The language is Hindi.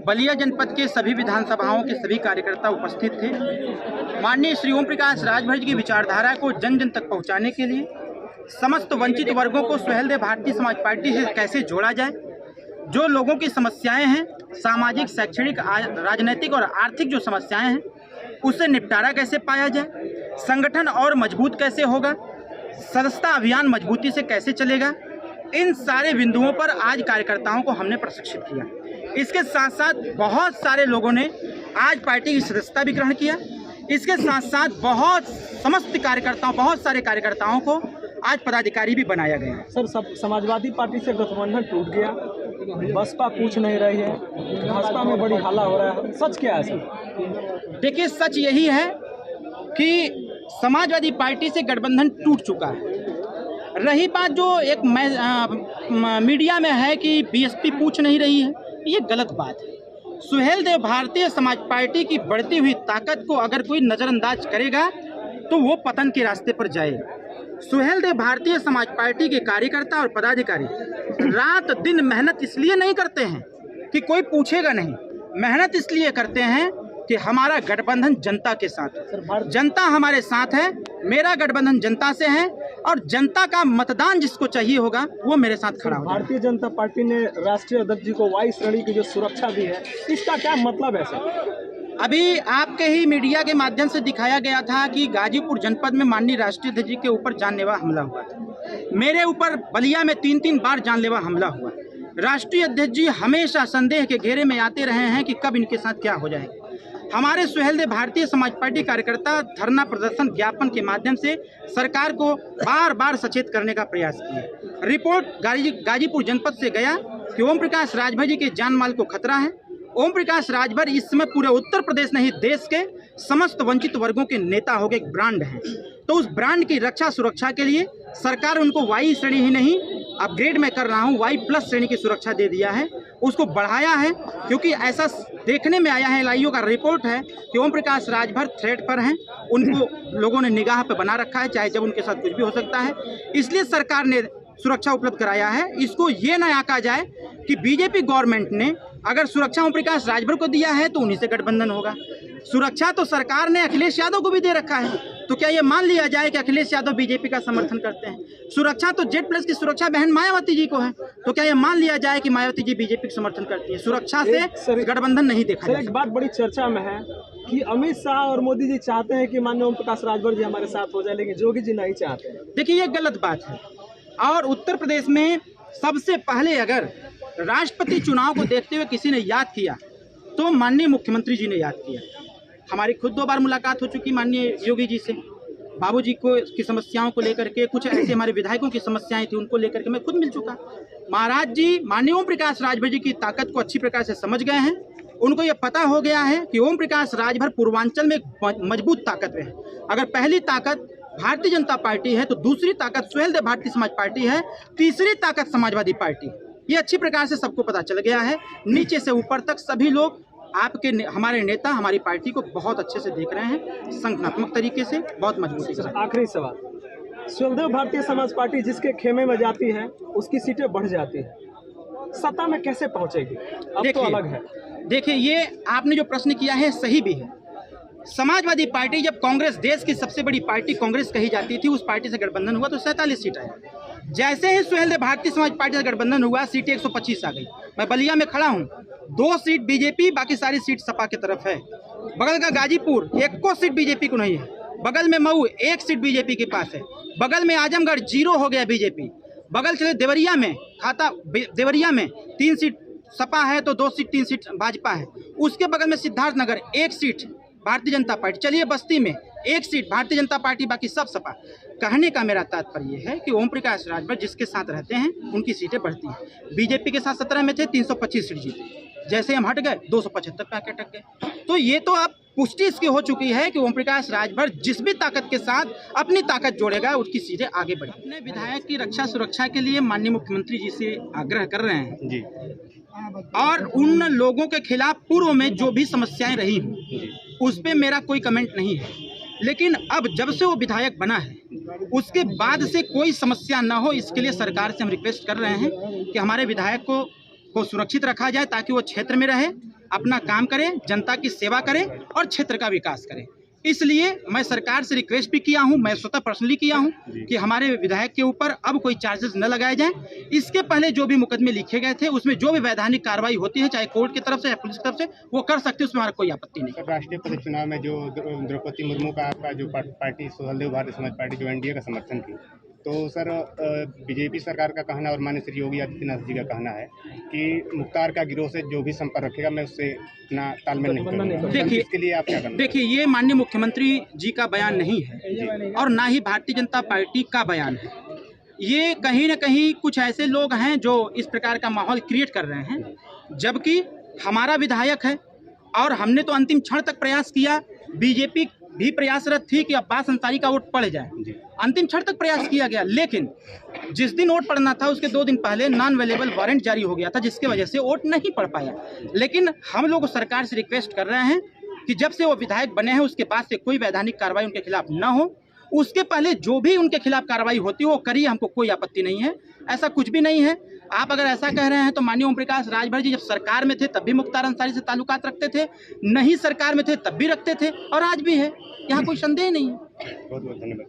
बलिया जनपद के सभी विधानसभाओं के सभी कार्यकर्ता उपस्थित थे। माननीय श्री ओम प्रकाश राजभर जी की विचारधारा को जन जन तक पहुंचाने के लिए समस्त वंचित वर्गों को सुहेलदेव भारतीय समाज पार्टी से कैसे जोड़ा जाए, जो लोगों की समस्याएं हैं, सामाजिक, शैक्षणिक, राजनीतिक और आर्थिक जो समस्याएं हैं, उससे निपटारा कैसे पाया जाए, संगठन और मजबूत कैसे होगा, सदस्यता अभियान मजबूती से कैसे चलेगा, इन सारे बिंदुओं पर आज कार्यकर्ताओं को हमने प्रशिक्षित किया। इसके साथ साथ बहुत सारे लोगों ने आज पार्टी की सदस्यता भी ग्रहण किया। इसके साथ साथ बहुत सारे कार्यकर्ताओं को आज पदाधिकारी भी बनाया गया। सर, समाजवादी पार्टी से गठबंधन टूट गया, बसपा पूछ नहीं रही है, भाजपा में बड़ी हल्ला हो रहा है, सच क्या है सर? देखिए, सच यही है कि समाजवादी पार्टी से गठबंधन टूट चुका है। रही बात जो एक मीडिया में है कि बीएसपी पूछ नहीं रही है, ये गलत बात है। सुहेलदेव भारतीय समाज पार्टी की बढ़ती हुई ताकत को अगर कोई नज़रअंदाज करेगा तो वो पतन के रास्ते पर जाएगा। सुहेलदेव भारतीय समाज पार्टी के कार्यकर्ता और पदाधिकारी रात दिन मेहनत इसलिए नहीं करते हैं कि कोई पूछेगा नहीं, मेहनत इसलिए करते हैं कि हमारा गठबंधन जनता के साथ है, जनता हमारे साथ है, मेरा गठबंधन जनता से है और जनता का मतदान जिसको चाहिए होगा वो मेरे साथ खड़ा होगा। भारतीय जनता पार्टी ने राष्ट्रीय अध्यक्ष जी को वायु श्रेणी की जो सुरक्षा दी है, इसका क्या मतलब है सर? अभी आपके ही मीडिया के माध्यम से दिखाया गया था कि गाजीपुर जनपद में माननीय राष्ट्रीय अध्यक्ष जी के ऊपर जानलेवा हमला हुआ था। मेरे ऊपर बलिया में 3 बार जानलेवा हमला हुआ। राष्ट्रीय अध्यक्ष जी हमेशा संदेह के घेरे में आते रहे हैं कि कब इनके साथ क्या हो जाएगा। हमारे सुहेलदेव भारतीय समाज पार्टी कार्यकर्ता धरना प्रदर्शन ज्ञापन के माध्यम से सरकार को बार बार सचेत करने का प्रयास किया। रिपोर्ट गाजीपुर जनपद से गया कि ओम प्रकाश राजभर जी के जान माल को खतरा है। ओम प्रकाश राजभर इस समय पूरे उत्तर प्रदेश नहीं, देश के समस्त वंचित वर्गों के नेता हो गए, एक ब्रांड हैं। तो उस ब्रांड की रक्षा सुरक्षा के लिए सरकार उनको वाई श्रेणी ही नहीं, अपग्रेड मैं कर रहा हूँ, वाई प्लस श्रेणी की सुरक्षा दे दिया है, उसको बढ़ाया है। क्योंकि ऐसा देखने में आया है, एलआईओ का रिपोर्ट है कि ओम प्रकाश राजभर थ्रेट पर हैं, उनको लोगों ने निगाह पर बना रखा है, चाहे जब उनके साथ कुछ भी हो सकता है, इसलिए सरकार ने सुरक्षा उपलब्ध कराया है। इसको ये ना आका जाए कि बीजेपी गवर्नमेंट ने अगर सुरक्षा ओम प्रकाश राजभर को दिया है तो उन्हीं से गठबंधन होगा। सुरक्षा तो सरकार ने अखिलेश यादव को भी दे रखा है, तो क्या ये मान लिया जाए कि अखिलेश यादव बीजेपी का समर्थन करते हैं? सुरक्षा तो Z+ की सुरक्षा बहन मायावती जी को है, तो क्या ये मान लिया जाए कि मायावती जी बीजेपी का समर्थन करती है? सुरक्षा से गठबंधन नहीं देखा जाए। एक बात बड़ी चर्चा में है कि अमित शाह और मोदी जी चाहते हैं कि माननीय ओम प्रकाश राजभर जी हमारे साथ हो जाए, लेकिन योगी जी नहीं चाहते हैं। देखिए, ये गलत बात है। और उत्तर प्रदेश में सबसे पहले अगर राष्ट्रपति चुनाव को देखते हुए किसी ने याद किया तो माननीय मुख्यमंत्री जी ने याद किया। हमारी खुद 2 बार मुलाकात हो चुकी माननीय योगी जी से, बाबूजी को की समस्याओं को लेकर के, कुछ ऐसे हमारे विधायकों की समस्याएं थी उनको लेकर के मैं खुद मिल चुका। महाराज जी माननीय ओम प्रकाश राजभर जी की ताकत को अच्छी प्रकार से समझ गए हैं। उनको ये पता हो गया है कि ओम प्रकाश राजभर पूर्वांचल में एक मजबूत ताकत है। अगर पहली ताकत भारतीय जनता पार्टी है तो दूसरी ताकत सुहेलदेव भारतीय समाज पार्टी है, तीसरी ताकत समाजवादी पार्टी। ये अच्छी प्रकार से सबको पता चल गया है। नीचे से ऊपर तक सभी लोग हमारे नेता हमारी पार्टी को बहुत अच्छे से देख रहे हैं, संगठनात्मक तरीके से बहुत मजबूती से। आखिरी सवाल, सुहेलदेव भारतीय समाज पार्टी जिसके खेमे में जाती है उसकी सीटें बढ़ जाती है, सत्ता में कैसे पहुंचेगी? अब तो अलग है। देखिए, ये आपने जो प्रश्न किया है सही भी है। समाजवादी पार्टी जब कांग्रेस, देश की सबसे बड़ी पार्टी कांग्रेस कही जाती थी, उस पार्टी से गठबंधन हुआ तो 47 सीट आया। जैसे ही सुहेलदेव भारतीय समाज पार्टी से गठबंधन हुआ, सीटें 125 आ गई। मैं बलिया में खड़ा हूँ, 2 सीट बीजेपी, बाकी सारी सीट सपा की तरफ है। बगल का गाजीपुर 1 सीट बीजेपी को नहीं है। बगल में मऊ 1 सीट बीजेपी के पास है। बगल में आजमगढ़ 0 हो गया बीजेपी। बगल चले देवरिया में, देवरिया में 3 सीट सपा है तो 2 सीट 3 सीट भाजपा है। उसके बगल में सिद्धार्थनगर 1 सीट भारतीय जनता पार्टी। चलिए बस्ती में 1 सीट भारतीय जनता पार्टी, बाकी सब सपा। कहने का मेरा तात्पर्य है कि ओम प्रकाश राजभर जिसके साथ रहते हैं उनकी सीटें बढ़ती हैं। बीजेपी के साथ 17 में थे, 325 सीट जीते। जैसे हम हट गए 275 पे आके अटक गए। तो ये तो अब पुष्टि इसकी हो चुकी है कि ओम प्रकाश राजभर जिस भी ताकत के साथ अपनी ताकत जोड़ेगा उसकी सीटें आगे बढ़ेगी। अपने विधायक की रक्षा सुरक्षा के लिए माननीय मुख्यमंत्री जी से आग्रह कर रहे हैं जी, और उन लोगों के खिलाफ पूर्व में जो भी समस्याएं रही हों उस पर मेरा कोई कमेंट नहीं है। लेकिन अब जब से वो विधायक बना है उसके बाद से कोई समस्या ना हो, इसके लिए सरकार से हम रिक्वेस्ट कर रहे हैं कि हमारे विधायक को सुरक्षित रखा जाए ताकि वो क्षेत्र में रहे अपना काम करें, जनता की सेवा करें और क्षेत्र का विकास करें। इसलिए मैं सरकार से रिक्वेस्ट भी किया हूं, मैं स्वतः पर्सनली किया हूं कि हमारे विधायक के ऊपर अब कोई चार्जेस न लगाए जाएं। इसके पहले जो भी मुकदमे लिखे गए थे उसमें जो भी वैधानिक कार्रवाई होती है, चाहे कोर्ट की तरफ से या पुलिस की तरफ से, वो कर सकते हैं, उसमें हमारा कोई आपत्ति नहीं। सर, राष्ट्रीय परिषद चुनाव में जो द्रौपदी मुर्मू का आपका जो पार्टी सुहेलदेव भारतीय समाज पार्टी जो एनडीए का समर्थन की, तो सर बीजेपी सरकार का कहना और माननीय श्री योगी आदित्यनाथ जी का कहना है कि मुख्तार का गिरोह से जो भी संपर्क रखेगा मैं उससे अपना तालमेल नहीं करूंगा। देखिए, इसके लिए आप क्या करना? देखिए, ये माननीय मुख्यमंत्री जी का बयान नहीं है और ना ही भारतीय जनता पार्टी का बयान है। ये कहीं ना कहीं कुछ ऐसे लोग हैं जो इस प्रकार का माहौल क्रिएट कर रहे हैं, जबकि हमारा विधायक है और हमने तो अंतिम क्षण तक प्रयास किया। बीजेपी भी प्रयासरत थी कि अब्बास अंसारी का वोट पड़ जाए, अंतिम क्षण तक प्रयास किया गया, लेकिन जिस दिन वोट पड़ना था उसके 2 दिन पहले नॉन अवेलेबल वारंट जारी हो गया था, जिसकी वजह से वोट नहीं पड़ पाया। लेकिन हम लोग सरकार से रिक्वेस्ट कर रहे हैं कि जब से वो विधायक बने हैं उसके बाद से कोई वैधानिक कार्रवाई उनके खिलाफ न हो, उसके पहले जो भी उनके खिलाफ कार्रवाई होती है वो करिए, हमको कोई आपत्ति नहीं है। ऐसा कुछ भी नहीं है। आप अगर ऐसा कह रहे हैं तो माननीय ओम प्रकाश राजभर जी जब सरकार में थे तब भी मुख्तार अंसारी से ताल्लुकात रखते थे, नहीं सरकार में थे तब भी रखते थे और आज भी है, यहाँ कोई संदेह नहीं है। बहुत बहुत धन्यवाद।